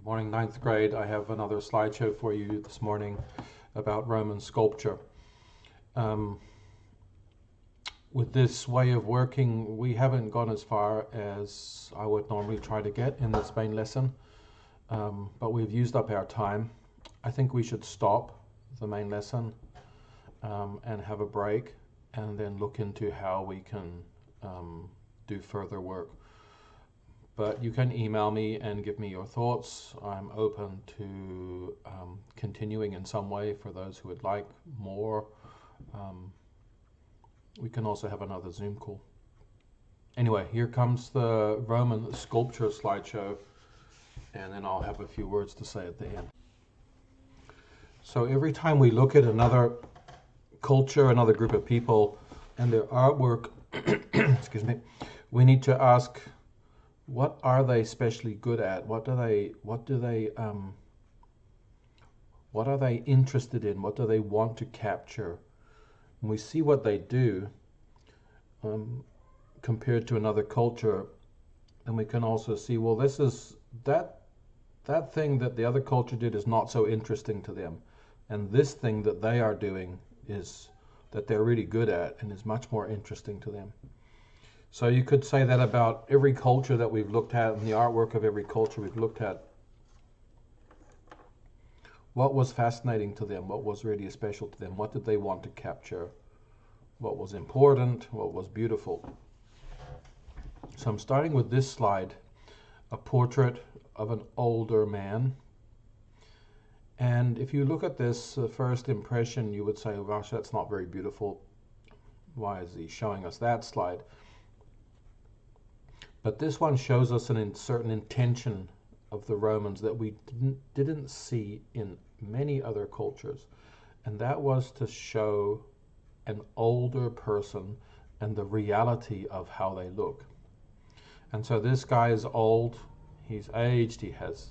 Morning, ninth grade. I have another slideshow for you this morning about Roman sculpture. Um, with this way of working, we haven't gone as far as I would normally try to get in this main lesson, but we've used up our time. I think we should stop the main lesson and have a break and then look into how we can do further work. But you can email me and give me your thoughts. I'm open to continuing in some way for those who would like more. We can also have another Zoom call. Anyway, here comes the Roman sculpture slideshow, and then I'll have a few words to say at the end. So every time we look at another culture, another group of people, and their artwork, excuse me, we need to ask, what are they especially good at? What are they interested in? What do they want to capture? When we see what they do compared to another culture, then we can also see, well, this is that thing that the other culture did is not so interesting to them, and this thing that they are doing is that they're really good at and is much more interesting to them. So you could say that about every culture that we've looked at, and the artwork of every culture we've looked at. What was fascinating to them? What was really special to them? What did they want to capture? What was important? What was beautiful? So I'm starting with this slide, a portrait of an older man. And if you look at this, the first impression, you would say, oh, gosh, that's not very beautiful. Why is he showing us that slide? But this one shows us a certain intention of the Romans that we didn't see in many other cultures. And that was to show an older person and the reality of how they look. And so this guy is old, he's aged, he has,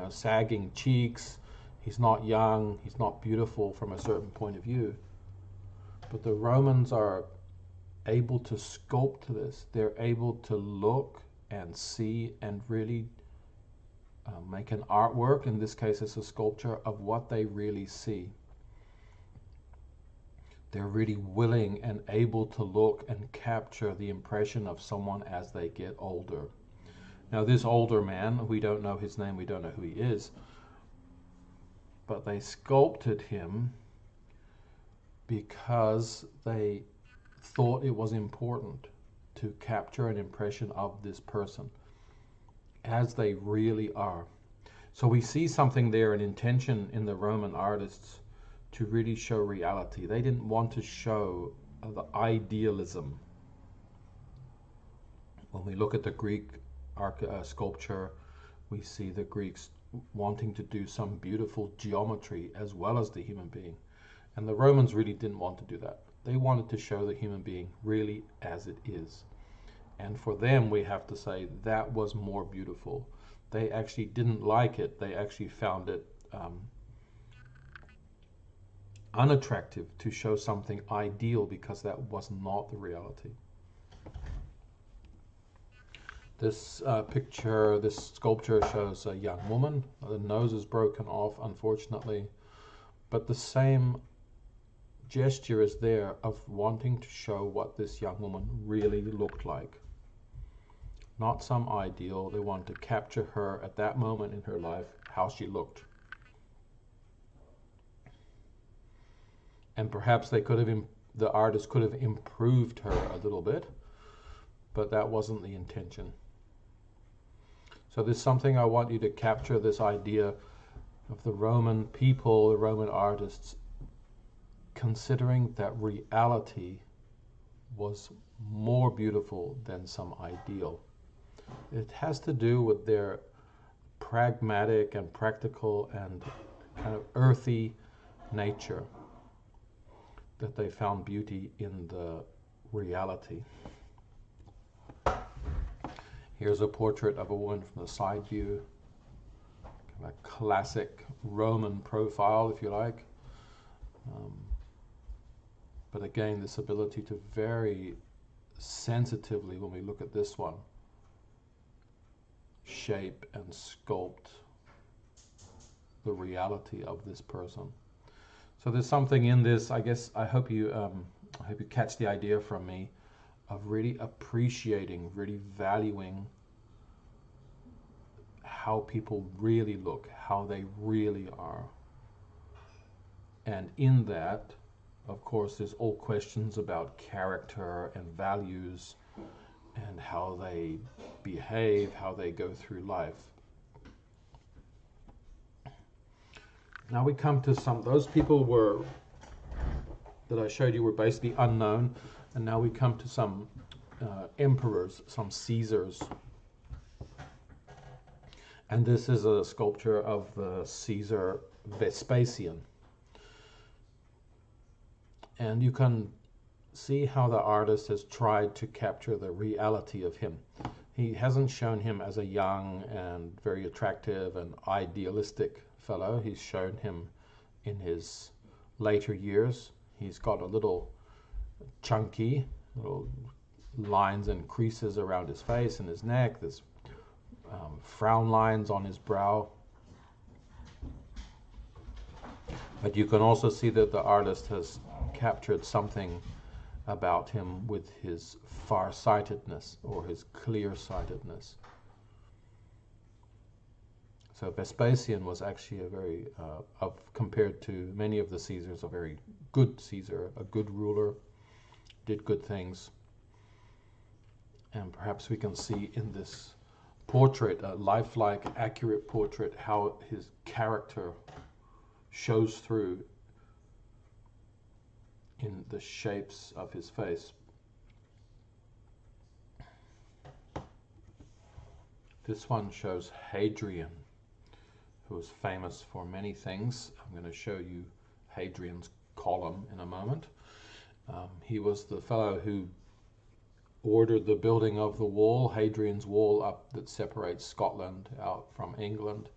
sagging cheeks, he's not young, he's not beautiful from a certain point of view. But the Romans are able to sculpt this. They're able to look and see and really make an artwork, in this case it's a sculpture, of what they really see. They're really willing and able to look and capture the impression of someone as they get older. Now this older man, we don't know his name, we don't know who he is, but they sculpted him because they thought it was important to capture an impression of this person as they really are. So we see something there, an intention in the Roman artists to really show reality. They didn't want to show the idealism. When we look at the Greek sculpture, we see the Greeks wanting to do some beautiful geometry as well as the human being. And the Romans really didn't want to do that. They wanted to show the human being really as it is. And for them, we have to say that was more beautiful. They actually didn't like it. They actually found it unattractive to show something ideal, because that was not the reality. This picture, this sculpture shows a young woman. The nose is broken off, unfortunately, but the same gesture is there of wanting to show what this young woman really looked like. Not some ideal. They wanted to capture her at that moment in her life, how she looked. And perhaps they could have, the artist could have improved her a little bit, but that wasn't the intention. So there's something I want you to capture, this idea of the Roman people, the Roman artists, considering that reality was more beautiful than some ideal. It has to do with their pragmatic and practical and kind of earthy nature, that they found beauty in the reality. Here's a portrait of a woman from the side view, kind of a classic Roman profile, if you like. But again, this ability to very sensitively, when we look at this one, shape and sculpt the reality of this person. So there's something in this, I guess, I hope you catch the idea from me of really appreciating, really valuing how people really look, how they really are. And in that, of course, there's all questions about character and values and how they behave, how they go through life. Now we come to those people that I showed you were basically unknown, and now we come to some emperors, some Caesars. And this is a sculpture of Caesar Vespasian. And you can see how the artist has tried to capture the reality of him. He hasn't shown him as a young and very attractive and idealistic fellow. He's shown him in his later years. He's got a little chunky, little lines and creases around his face and his neck. There's frown lines on his brow. But you can also see that the artist has captured something about him with his far-sightedness or his clear-sightedness. So Vespasian was actually a very, compared to many of the Caesars, a very good Caesar, a good ruler, did good things. And perhaps we can see in this portrait, a lifelike, accurate portrait, how his character shows through in the shapes of his face. This one shows Hadrian, who was famous for many things. I'm going to show you Hadrian's column in a moment. He was the fellow who ordered the building of the wall, Hadrian's Wall, up that separates Scotland out from England,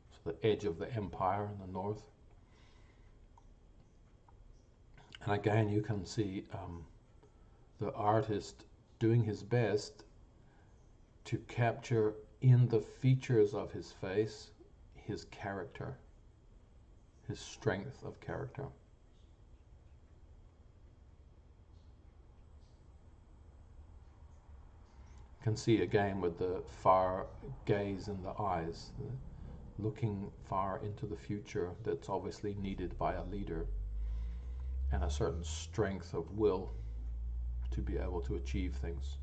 so the edge of the empire in the north. And again, you can see the artist doing his best to capture in the features of his face his character, his strength of character. You can see again with the far gaze in the eyes, looking far into the future that's obviously needed by a leader, and a certain strength of will to be able to achieve things.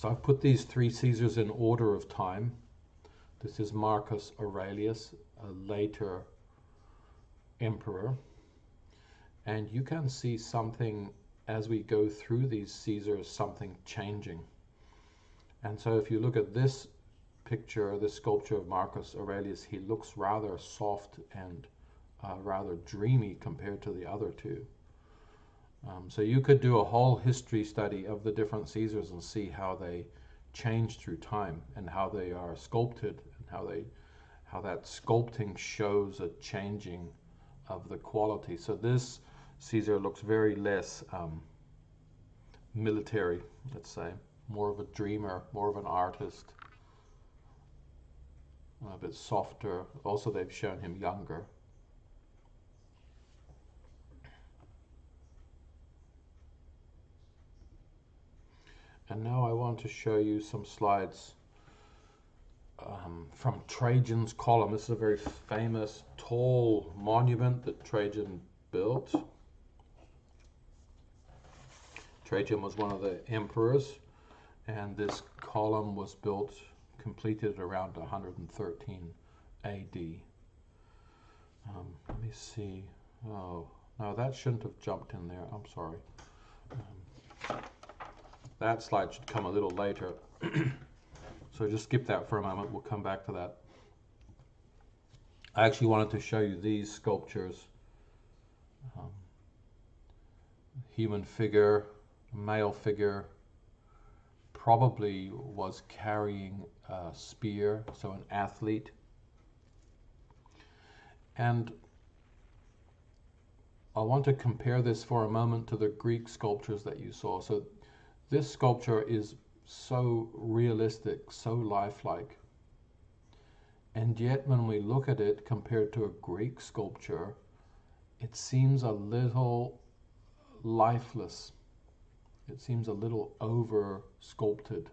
I've put these three Caesars in order of time. This is Marcus Aurelius, a later emperor. And you can see something, as we go through these Caesars, something changing. And so if you look at this picture, this sculpture of Marcus Aurelius, he looks rather soft and rather dreamy compared to the other two. So you could do a whole history study of the different Caesars and see how they change through time and how they are sculpted and how that sculpting shows a changing of the quality. So this Caesar looks very less military, let's say, more of a dreamer, more of an artist, a bit softer. Also, they've shown him younger. And now I want to show you some slides from Trajan's Column. This is a very famous, tall monument that Trajan built. Trajan was one of the emperors, and this column was completed around 113 AD. Let me see. Oh, no, that shouldn't have jumped in there. I'm sorry. That slide should come a little later. So just skip that for a moment. We'll come back to that. I actually wanted to show you these sculptures. Human figure, male figure, probably was carrying a spear, so an athlete. And I want to compare this for a moment to the Greek sculptures that you saw. So this sculpture is so realistic, so lifelike. And yet when we look at it compared to a Greek sculpture, it seems a little lifeless. It seems a little over sculpted.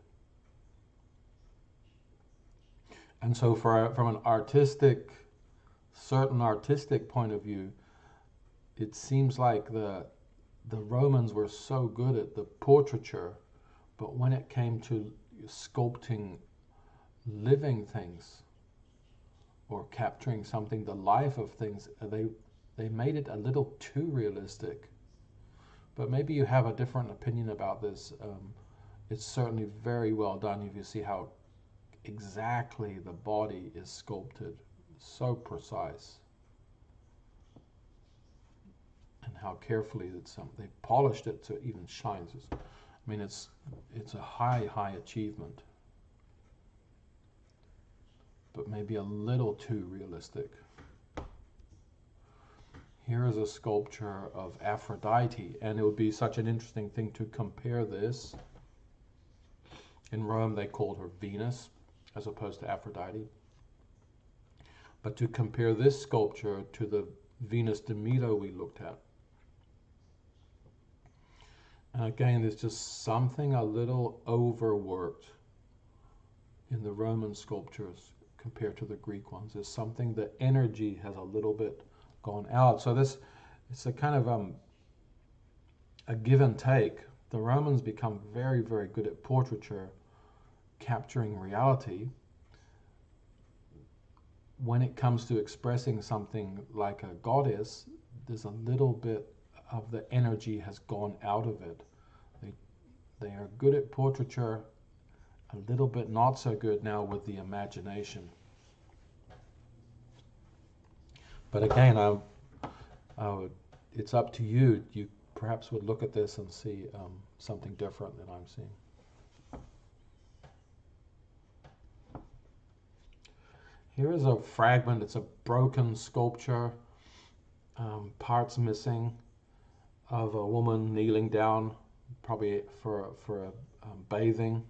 And so from an certain artistic point of view, it seems like the Romans were so good at the portraiture, but when it came to sculpting living things or capturing something, the life of things, they made it a little too realistic. But maybe you have a different opinion about this. It's certainly very well done if you see how exactly the body is sculpted, so precise, and how carefully they polished it so it even shines. I mean, it's a high achievement, but maybe a little too realistic. Here is a sculpture of Aphrodite, and it would be such an interesting thing to compare this. In Rome, they called her Venus as opposed to Aphrodite. But to compare this sculpture to the Venus de Milo we looked at. And again, there's just something a little overworked in the Roman sculptures compared to the Greek ones. There's something, the energy has a little bit gone out. So it's a kind of a give and take. The Romans become very, very good at portraiture, capturing reality. When it comes to expressing something like a goddess, there's a little bit of the energy has gone out of it. They are good at portraiture, a little bit not so good now with the imagination. But again, it's up to you. You perhaps would look at this and see something different than I'm seeing. Here is a fragment. It's a broken sculpture, parts missing, of a woman kneeling down, probably for bathing.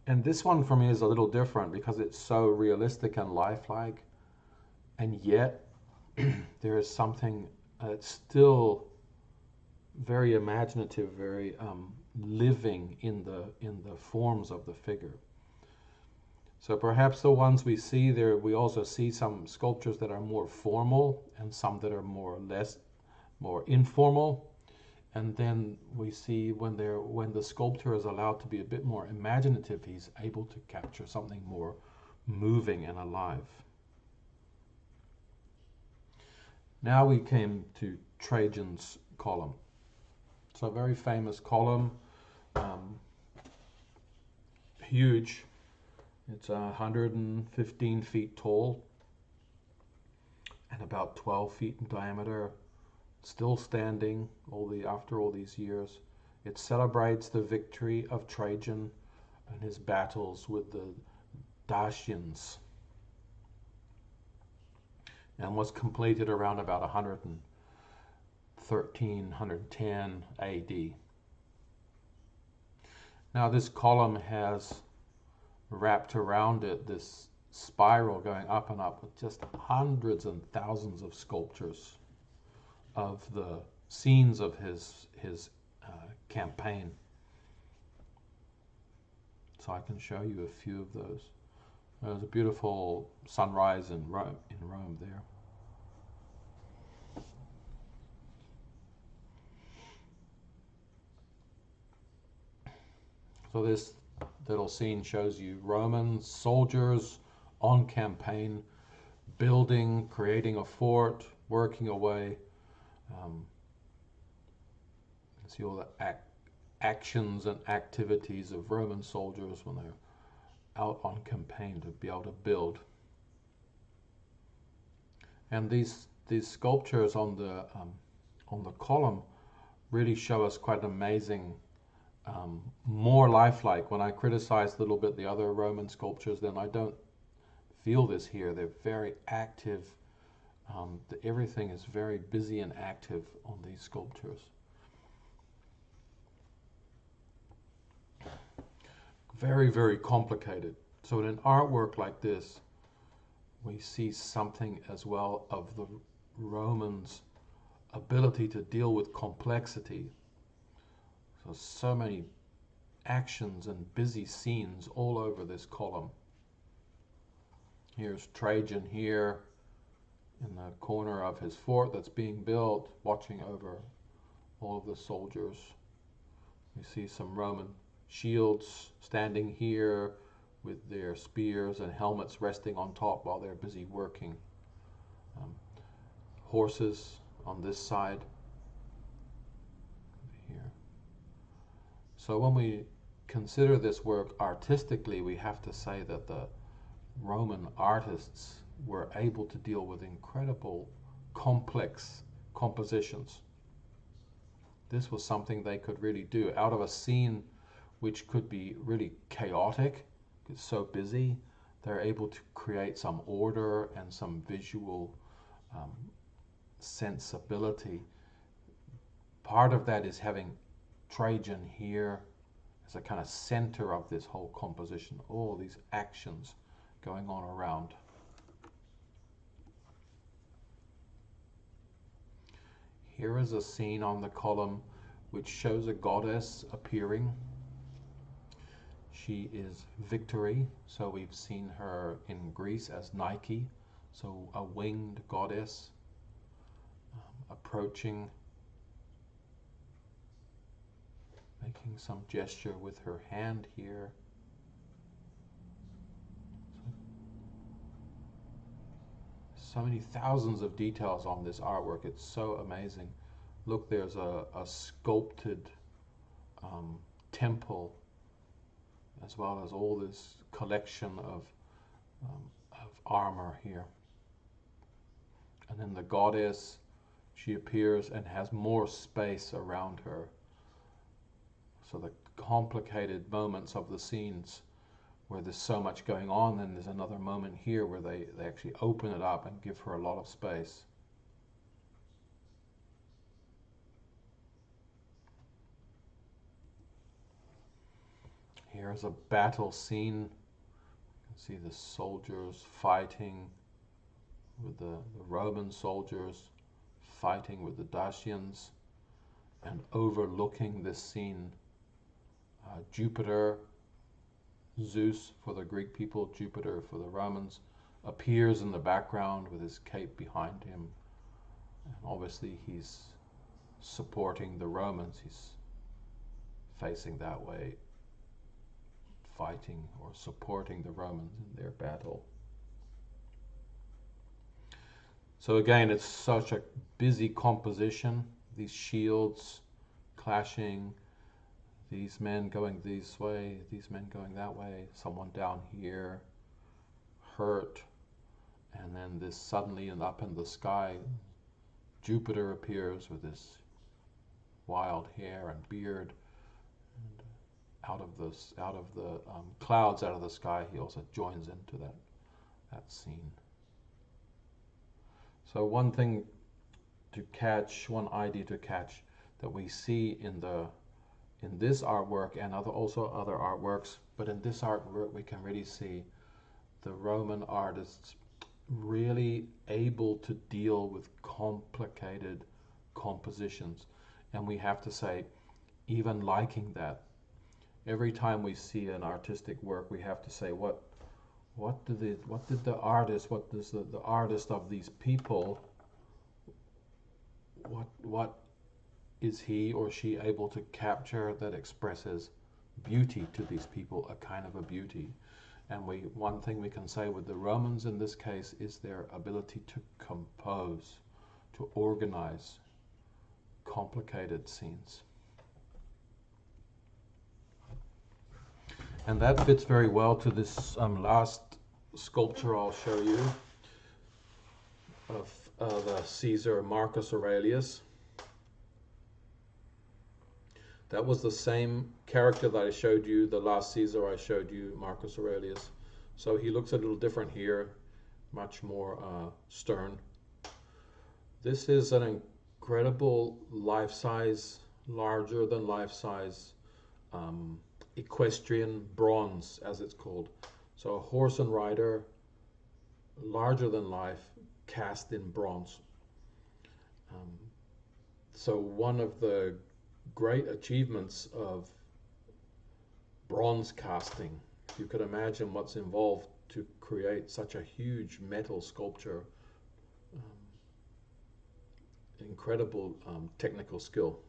And this one for me is a little different because it's so realistic and lifelike, and yet there is something that's still very imaginative, very living in the forms of the figure. So perhaps the ones we see there, we also see some sculptures that are more formal and some that are more informal. And then we see when the sculptor is allowed to be a bit more imaginative, he's able to capture something more moving and alive. Now we came to Trajan's column. It's a very famous column, huge. It's 115 feet tall and about 12 feet in diameter, still standing after all these years. It celebrates the victory of Trajan and his battles with the Dacians, and was completed around about 113, 110 AD. Now this column has wrapped around it this spiral going up and up with just hundreds and thousands of sculptures of the scenes of his campaign. So I can show you a few of those. There's a beautiful sunrise in Rome there. So this little scene shows you Roman soldiers on campaign, building, creating a fort, working away. See all the actions and activities of Roman soldiers when they're out on campaign to be able to build. And these sculptures on the column really show us quite an amazing, more lifelike. When I criticize a little bit the other Roman sculptures, then I don't feel this here. They're very active, Everything is very busy and active on these sculptures. Very, very complicated. So in an artwork like this, we see something as well of the Romans' ability to deal with complexity. So many actions and busy scenes all over this column. Here's Trajan here in the corner of his fort that's being built, watching over all of the soldiers. We see some Roman shields standing here with their spears and helmets resting on top while they're busy working. Horses on this side here. So when we consider this work artistically, we have to say that the Roman artists were able to deal with incredible complex compositions. This was something they could really do. Out of a scene which could be really chaotic, it's so busy, they're able to create some order and some visual sensibility. Part of that is having Trajan here as a kind of center of this whole composition, all these actions going on around. Here is a scene on the column which shows a goddess appearing. She is Victory, so we've seen her in Greece as Nike, so a winged goddess approaching, making some gesture with her hand here. So many thousands of details on this artwork. It's so amazing. Look, there's a sculpted temple, as well as all this collection of armor here. And then the goddess, she appears and has more space around her. So the complicated moments of the scenes where there's so much going on, then there's another moment here where they actually open it up and give her a lot of space. Here's a battle scene. You can see the soldiers fighting with the Roman soldiers, fighting with the Dacians, and overlooking this scene, Jupiter, Zeus for the Greek people, Jupiter for the Romans, appears in the background with his cape behind him. And obviously he's supporting the Romans. He's facing that way, fighting or supporting the Romans in their battle. So again, it's such a busy composition. These shields clashing, these men going this way, these men going that way, someone down here, hurt, and then this suddenly and up in the sky, Jupiter appears with this wild hair and beard, and out of the clouds, out of the sky, he also joins into that scene. So one thing to catch, one idea to catch that we see in this artwork and also other artworks, but in this artwork we can really see the Roman artists really able to deal with complicated compositions. And we have to say, even liking that, every time we see an artistic work, we have to say, what does the artist of these people, what is he or she able to capture that expresses beauty to these people, a kind of a beauty? And one thing we can say with the Romans in this case is their ability to compose, to organize complicated scenes. And that fits very well to this last sculpture I'll show you of the Caesar Marcus Aurelius. That was the same character that I showed you, the last Caesar I showed you, Marcus Aurelius. So he looks a little different here, much more stern. This is an incredible life-size, larger than life-size um, equestrian bronze, as it's called. So a horse and rider, larger than life, cast in bronze. Um, so one of the great achievements of bronze casting, if you could imagine what's involved to create such a huge metal sculpture, um, incredible technical skill.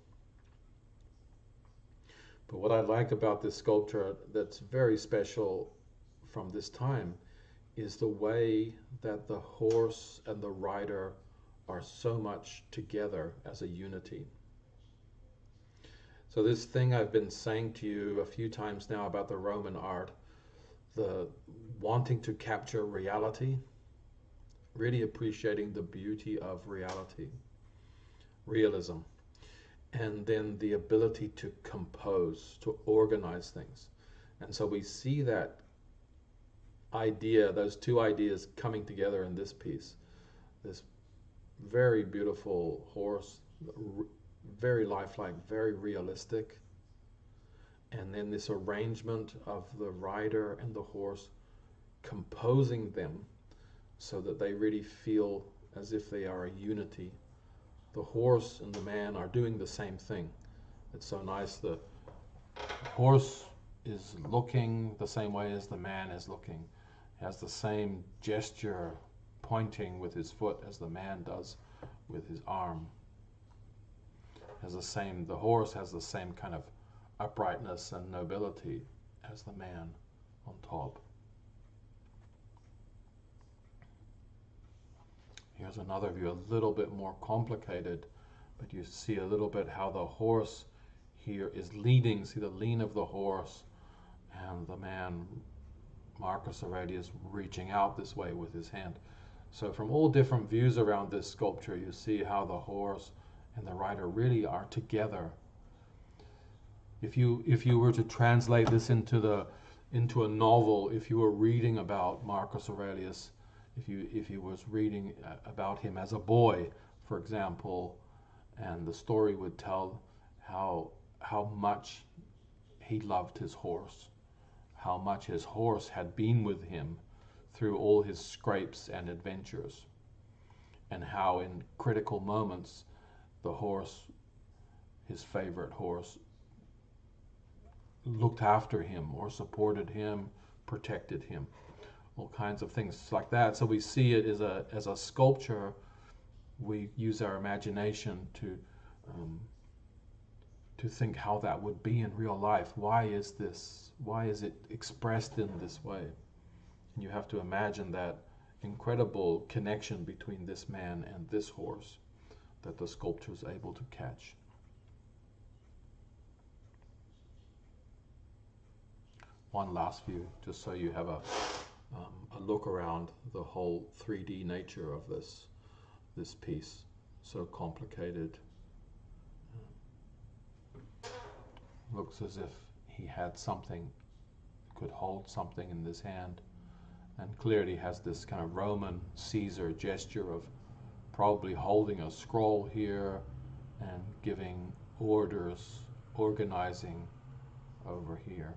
But what I like about this sculpture that's very special from this time is the way that the horse and the rider are so much together as a unity. So this thing I've been saying to you a few times now about the Roman art, the wanting to capture reality, really appreciating the beauty of reality, realism, and then the ability to compose, to organize things. And so we see that idea, those two ideas coming together in this piece. This very beautiful horse, very lifelike, very realistic. And then this arrangement of the rider and the horse, composing them so that they really feel as if they are a unity. The horse and the man are doing the same thing. It's so nice. The horse is looking the same way as the man is looking. He has the same gesture, pointing with his foot as the man does with his arm. The horse has the same kind of uprightness and nobility as the man on top. Here's another view, a little bit more complicated, but you see a little bit how the horse here is leading. See the lean of the horse, and the man, Marcus Aurelius, reaching out this way with his hand. So from all different views around this sculpture, you see how the horse and the rider really are together. If you were to translate this into a novel, if you were reading about Marcus Aurelius, if you was reading about him as a boy, for example, and the story would tell how much he loved his horse, how much his horse had been with him through all his scrapes and adventures, and how in critical moments the horse, his favorite horse, looked after him or supported him, protected him, all kinds of things like that. So we see it as a sculpture. We use our imagination to think how that would be in real life. Why is this? Why is it expressed in this way? And you have to imagine that incredible connection between this man and this horse that the sculptor is able to catch. One last view, just so you have a look around the whole 3D nature of this piece. So complicated. Looks as if he had something, could hold something in his hand, and clearly has this kind of Roman Caesar gesture of probably holding a scroll here and giving orders, organizing over here.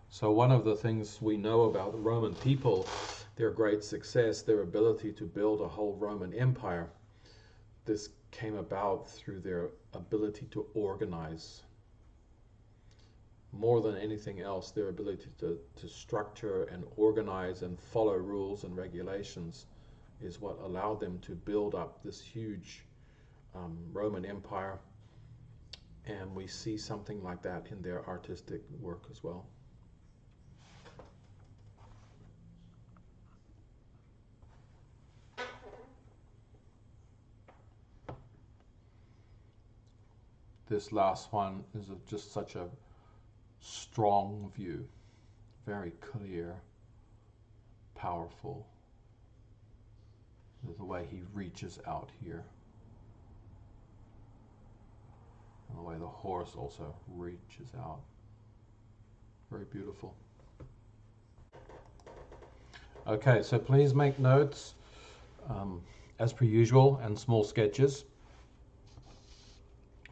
So one of the things we know about the Roman people, their great success, their ability to build a whole Roman Empire, this came about through their ability to organize. More than anything else, their ability to structure and organize and follow rules and regulations is what allowed them to build up this huge Roman Empire. And we see something like that in their artistic work as well. This last one is just such a strong view, very clear, powerful. The way he reaches out here, and the way the horse also reaches out. Very beautiful. Okay, so please make notes. as per usual, and small sketches.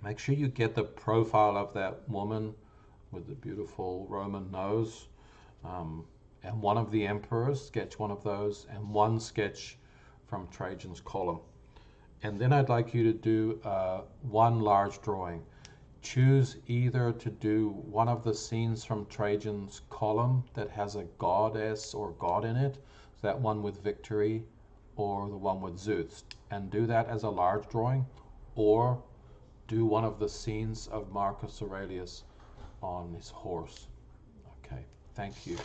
Make sure you get the profile of that woman with the beautiful Roman nose, and one of the emperors. Sketch one of those, and one sketch from Trajan's column. And then I'd like you to do one large drawing. Choose either to do one of the scenes from Trajan's column that has a goddess or god in it, that one with victory, or the one with Zeus, and do that as a large drawing, or do one of the scenes of Marcus Aurelius on his horse. Okay, thank you.